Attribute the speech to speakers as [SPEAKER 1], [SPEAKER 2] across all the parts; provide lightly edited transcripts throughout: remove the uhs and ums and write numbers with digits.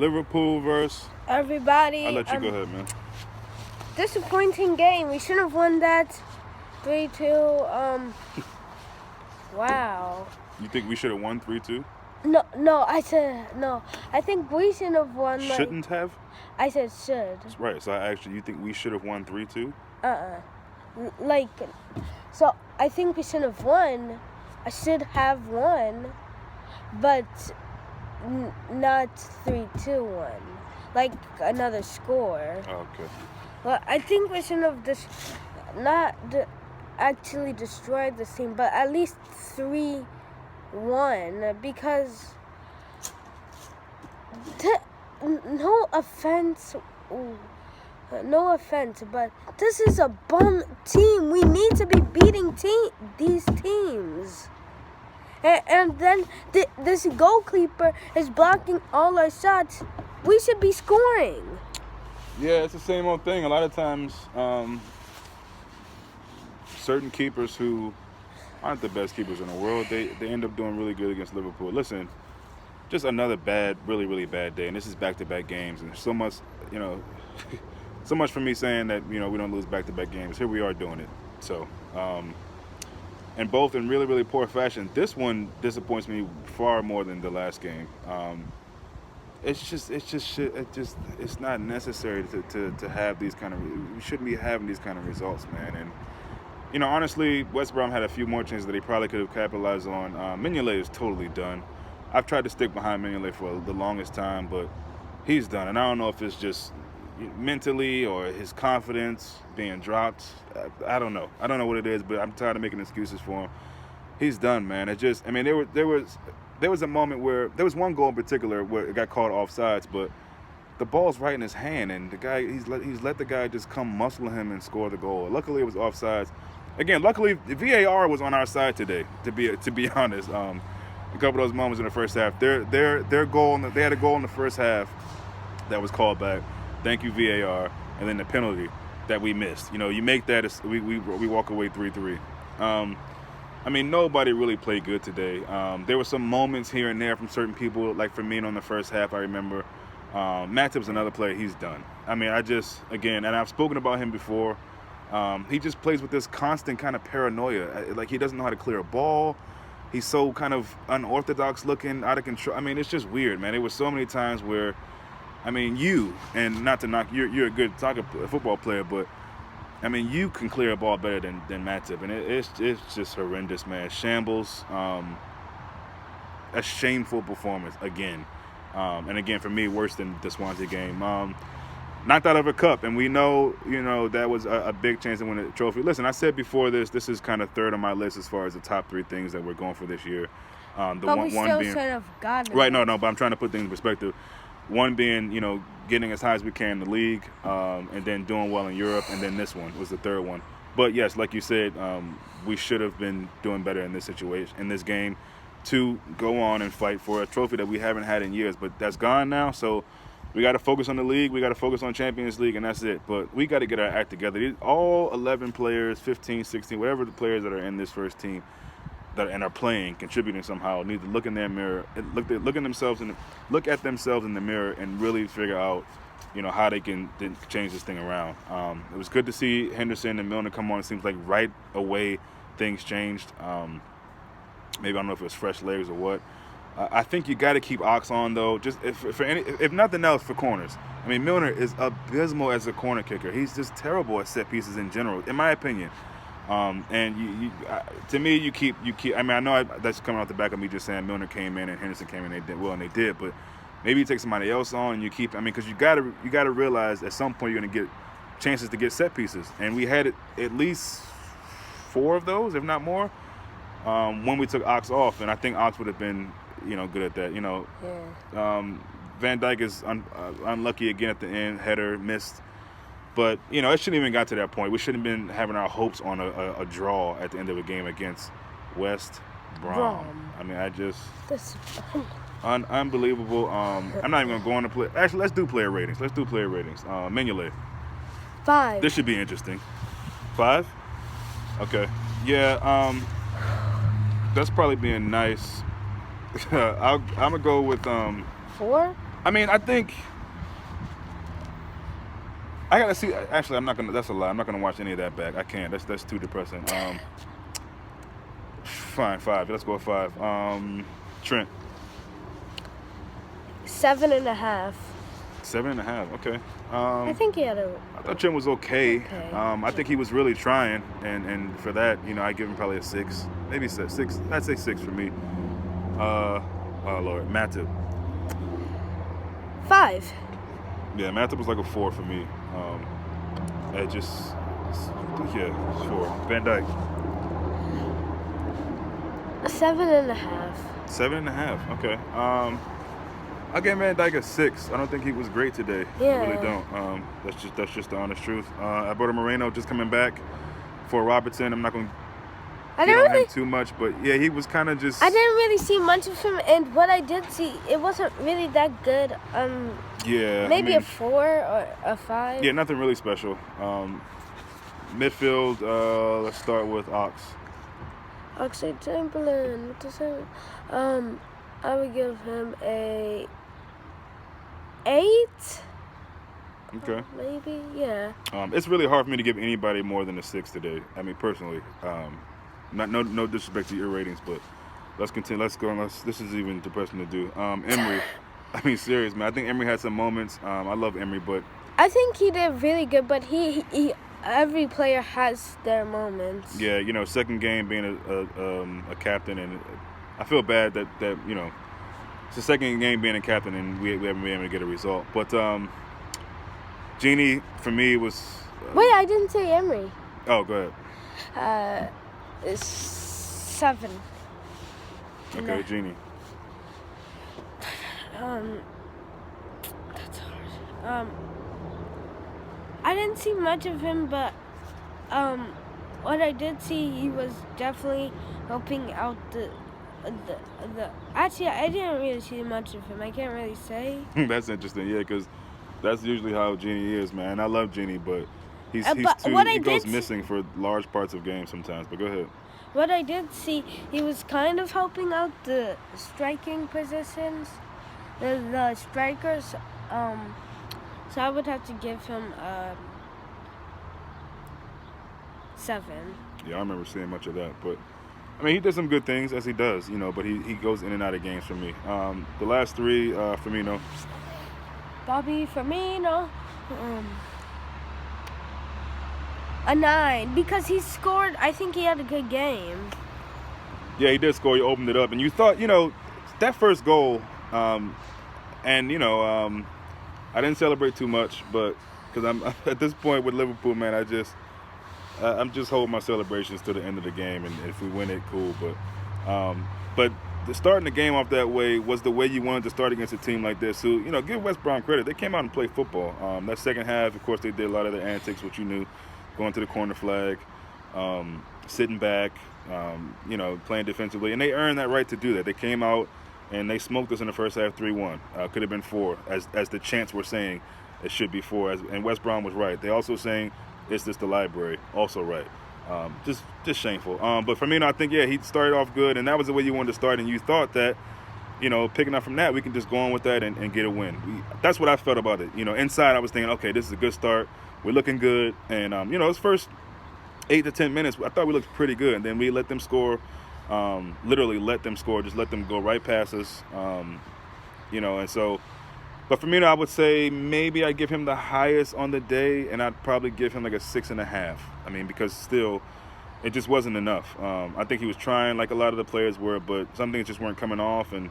[SPEAKER 1] Liverpool versus.
[SPEAKER 2] Everybody.
[SPEAKER 1] I'll let you go ahead, man.
[SPEAKER 2] Disappointing game. We should have won that 3-2. Wow.
[SPEAKER 1] You think we should have won 3-2?
[SPEAKER 2] No. I said no. I think we should have won.
[SPEAKER 1] Shouldn't have.
[SPEAKER 2] I said should.
[SPEAKER 1] Right. So you think we should have won 3-2?
[SPEAKER 2] So I think we should have won. I should have won, but not 3-2-1. Like another score.
[SPEAKER 1] Oh, okay.
[SPEAKER 2] Well, I think we should have actually destroyed the team, but at least 3-1, because no offense, but this is a bum team. We need to be beating these teams. And then this goalkeeper is blocking all our shots. We should be scoring.
[SPEAKER 1] Yeah, it's the same old thing. A lot of times, certain keepers who aren't the best keepers in the world, they end up doing really good against Liverpool. Listen, just another really, really bad day. And this is back-to-back games. And so much, so much for me saying that, we don't lose back-to-back games. Here we are doing it. So, and both in really, really poor fashion. This one disappoints me far more than the last game. It's not necessary to have these kind of. We shouldn't be having these kind of results, man. And honestly, Westbrom had a few more chances that he probably could have capitalized on. Mignolet is totally done. I've tried to stick behind Mignolet for the longest time, but he's done. And I don't know if it's just mentally or his confidence being dropped. I don't know. I don't know what it is, but I'm tired of making excuses for him. He's done, man. There was a moment where there was one goal in particular where it got called offsides, but the ball's right in his hand, and the guy he's let the guy just come muscle him and score the goal. Luckily, it was offsides. Again, luckily the VAR was on our side today. To be honest, a couple of those moments in the first half, their goal, they had a goal in the first half that was called back. Thank you, VAR, and then the penalty that we missed. You make that, we walk away 3-3. Nobody really played good today. There were some moments here and there from certain people, like Firmino in the first half, I remember. Matip's another player, he's done. And I've spoken about him before, he just plays with this constant kind of paranoia. Like, he doesn't know how to clear a ball. He's so kind of unorthodox looking, out of control. It's just weird, man. There were so many times where, and not to knock, you're a good football player, but you can clear a ball better than Matip, and it's just horrendous, man. Shambles, a shameful performance again, and again for me worse than the Swansea game. Knocked out of a cup, and we know, that was a big chance to win a trophy. Listen, I said before this is kind of third on my list as far as the top three things that we're going for this year.
[SPEAKER 2] We still should have gotten
[SPEAKER 1] right. No, but I'm trying to put things in perspective. One being, getting as high as we can in the league, and then doing well in Europe, and then this one was the third one. But yes, like you said, we should have been doing better in this situation, in this game, to go on and fight for a trophy that we haven't had in years. But that's gone now, so we got to focus on the league, we got to focus on Champions League, and that's it. But we got to get our act together. All 11 players, 15, 16, whatever the players that are in this first team and are playing, contributing somehow, need to look in their mirror, look at themselves in the mirror, and really figure out, how they can change this thing around. It was good to see Henderson and Milner come on. It seems like right away things changed. Maybe I don't know if it was fresh legs or what. I think you got to keep Ox on though, just if nothing else for corners. Milner is abysmal as a corner kicker. He's just terrible at set pieces in general, in my opinion. And to me, you keep. I know that's coming off the back of me just saying Milner came in and Henderson came in, they did well, and they did. But maybe you take somebody else on and you keep. Because you gotta realize at some point you're gonna get chances to get set pieces, and we had at least 4 of those, if not more, when we took Ox off, and I think Ox would have been, good at that.
[SPEAKER 2] Yeah.
[SPEAKER 1] Van Dijk is unlucky again at the end, header missed. But, it shouldn't even got to that point. We shouldn't have been having our hopes on a draw at the end of a game against West Brom.
[SPEAKER 2] That's
[SPEAKER 1] unbelievable. I'm not even going to go on to play. Actually, let's do player ratings. Mignolet.
[SPEAKER 2] 5.
[SPEAKER 1] This should be interesting. 5? Okay. Yeah, that's probably being nice. I'm going to go with...
[SPEAKER 2] 4?
[SPEAKER 1] I mean, I think I gotta see. Actually, I'm not gonna. That's a lie. I'm not gonna watch any of that back. I can't. That's too depressing. Fine, 5. Let's go with 5. Trent.
[SPEAKER 2] 7.5.
[SPEAKER 1] 7.5. Okay.
[SPEAKER 2] I think he had a.
[SPEAKER 1] I thought Trent was okay.
[SPEAKER 2] Okay.
[SPEAKER 1] I think he was really trying, and for that, I give him probably a 6, maybe 6. I'd say 6 for me. Oh Lord, Matip.
[SPEAKER 2] 5.
[SPEAKER 1] Yeah, Matip was like a 4 for me. Yeah, 4. Van Dyke.
[SPEAKER 2] 7.5.
[SPEAKER 1] 7.5. Okay. I gave Van Dyke a 6. I don't think he was great today. I
[SPEAKER 2] Yeah.
[SPEAKER 1] really don't. That's just the honest truth. Alberto Moreno just coming back for Robertson. I'm not going to
[SPEAKER 2] I
[SPEAKER 1] get
[SPEAKER 2] didn't
[SPEAKER 1] on
[SPEAKER 2] really.
[SPEAKER 1] him too much, but yeah, he was kind of just.
[SPEAKER 2] I didn't really see much of him, and what I did see, it wasn't really that good.
[SPEAKER 1] Yeah.
[SPEAKER 2] Maybe a 4 or a 5.
[SPEAKER 1] Yeah, nothing really special. Midfield. Let's start with Ox.
[SPEAKER 2] Oxlade Chamberlain. What to say? I would give him a 8.
[SPEAKER 1] Okay.
[SPEAKER 2] Maybe, yeah.
[SPEAKER 1] It's really hard for me to give anybody more than a 6 today. I mean, personally. No disrespect to your ratings, but let's continue. Let's go. This is even depressing to do. Emery. I mean, serious, man. I think Emery had some moments. I love Emery, but
[SPEAKER 2] I think he did really good, but he every player has their moments.
[SPEAKER 1] yeah, second game being a captain, and I feel bad that it's the second game being a captain, and we haven't been able to get a result. But Genie for me was.
[SPEAKER 2] Wait, I didn't say Emery.
[SPEAKER 1] Oh, go ahead.
[SPEAKER 2] 7.
[SPEAKER 1] Okay,
[SPEAKER 2] No.
[SPEAKER 1] Genie.
[SPEAKER 2] That's hard. I didn't see much of him, but what I did see, he was definitely helping out the. Actually, I didn't really see much of him. I can't really say.
[SPEAKER 1] That's interesting, yeah, because that's usually how Genie is, man. I love Genie, but he's
[SPEAKER 2] But
[SPEAKER 1] too.
[SPEAKER 2] what I
[SPEAKER 1] He goes
[SPEAKER 2] did
[SPEAKER 1] missing for large parts of games sometimes. But go ahead.
[SPEAKER 2] What I did see, he was kind of helping out the striking positions, the strikers. So I would have to give him 7.
[SPEAKER 1] Yeah, I remember seeing much of that, but I mean, he did some good things as he does, but he goes in and out of games for me. The last 3, Firmino.
[SPEAKER 2] Bobby Firmino, a 9, because he scored. I think he had a good game.
[SPEAKER 1] Yeah, he did score. He opened it up, and you thought, that first goal, I didn't celebrate too much, but because I'm at this point with Liverpool, man, I'm just holding my celebrations to the end of the game, and if we win it, cool. But starting the game off that way was the way you wanted to start against a team like this. Who, give Westbrom credit. They came out and played football. That second half, of course, they did a lot of their antics, which you knew, going to the corner flag, sitting back, playing defensively, and they earned that right to do that. They came out and they smoked us in the first half, 3-1. Could have been 4, as the chants were saying. It should be 4, and West Brom was right. They also saying, "Is this the library?" Also right. Just shameful. But Firmino, I think, yeah, he started off good, and that was the way you wanted to start, and you thought that, picking up from that, we can just go on with that and get a win. That's what I felt about it. Inside I was thinking, okay, this is a good start. We're looking good, and his first 8 to 10 minutes, I thought we looked pretty good, and then we let them score. Literally let them score, just let them go right past us. And so. But Firmino, I would say maybe I give him the highest on the day, and I'd probably give him like a 6.5. I mean, because still, it just wasn't enough. I think he was trying, like a lot of the players were, but some things just weren't coming off, and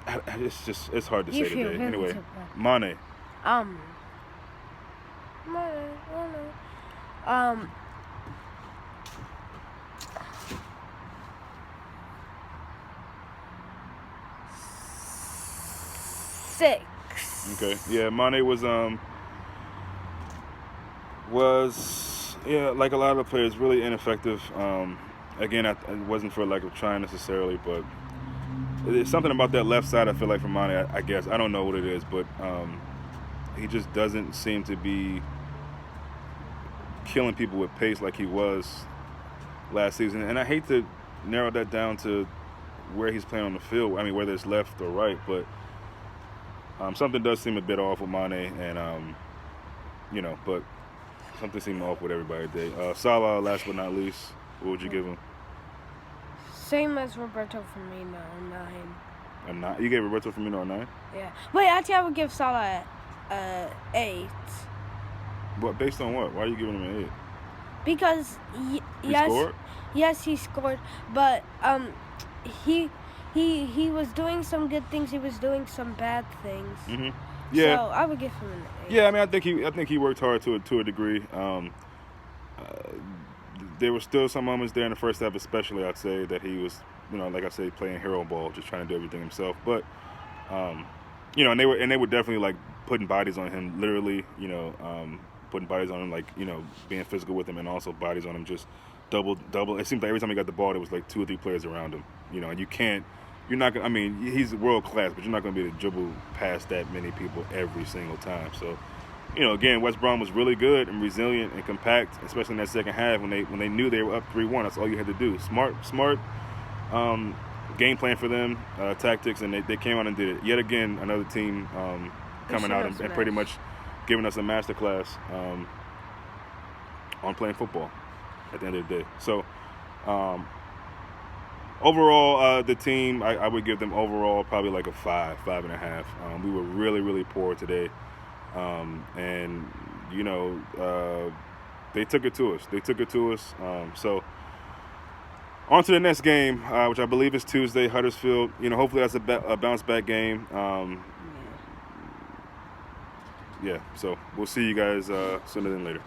[SPEAKER 1] it's hard to say today. Anyway, Mane.
[SPEAKER 2] Six.
[SPEAKER 1] Okay. Yeah, Mane was like a lot of the players, really ineffective. Again, it wasn't for lack of trying necessarily, but it's something about that left side. I feel like for Mane, I guess I don't know what it is, but he just doesn't seem to be killing people with pace like he was last season. And I hate to narrow that down to where he's playing on the field. I mean, whether it's left or right, but Something does seem a bit off with Mane, and but something seemed off with everybody today. Salah, last but not least, what would you give him?
[SPEAKER 2] Same as Roberto Firmino, 9.
[SPEAKER 1] A 9? You gave Roberto Firmino a 9?
[SPEAKER 2] Yeah. Wait, actually, I would give Salah 8.
[SPEAKER 1] But based on what? Why are you giving him an 8?
[SPEAKER 2] Because
[SPEAKER 1] He scored?
[SPEAKER 2] Yes, he scored, but he was doing some good things. He was doing some bad things.
[SPEAKER 1] Mm-hmm. Yeah.
[SPEAKER 2] So I would give him an 8.
[SPEAKER 1] Yeah, I mean, I think he worked hard to a degree. There were still some moments there in the first half, especially I'd say that he was, like I say, playing hero ball, just trying to do everything himself. But and they were definitely like putting bodies on him, literally, putting bodies on him, like being physical with him, and also bodies on him, just double. It seemed like every time he got the ball, there was like 2 or 3 players around him, and you're not gonna. I mean, he's world class, but you're not gonna be able to dribble past that many people every single time. So. Again, West Brom was really good and resilient and compact, especially in that second half when they knew they were up 3-1. That's all you had to do. Smart game plan for them, tactics, and they came out and did it. Yet again, another team coming out and pretty much giving us a masterclass on playing football at the end of the day. So overall, the team, I would give them overall probably like a 5.5. We were really, really poor today. And they took it to us. So on to the next game, which I believe is Tuesday, Huddersfield. Hopefully that's a bounce back game. Yeah. So we'll see you guys sooner than later.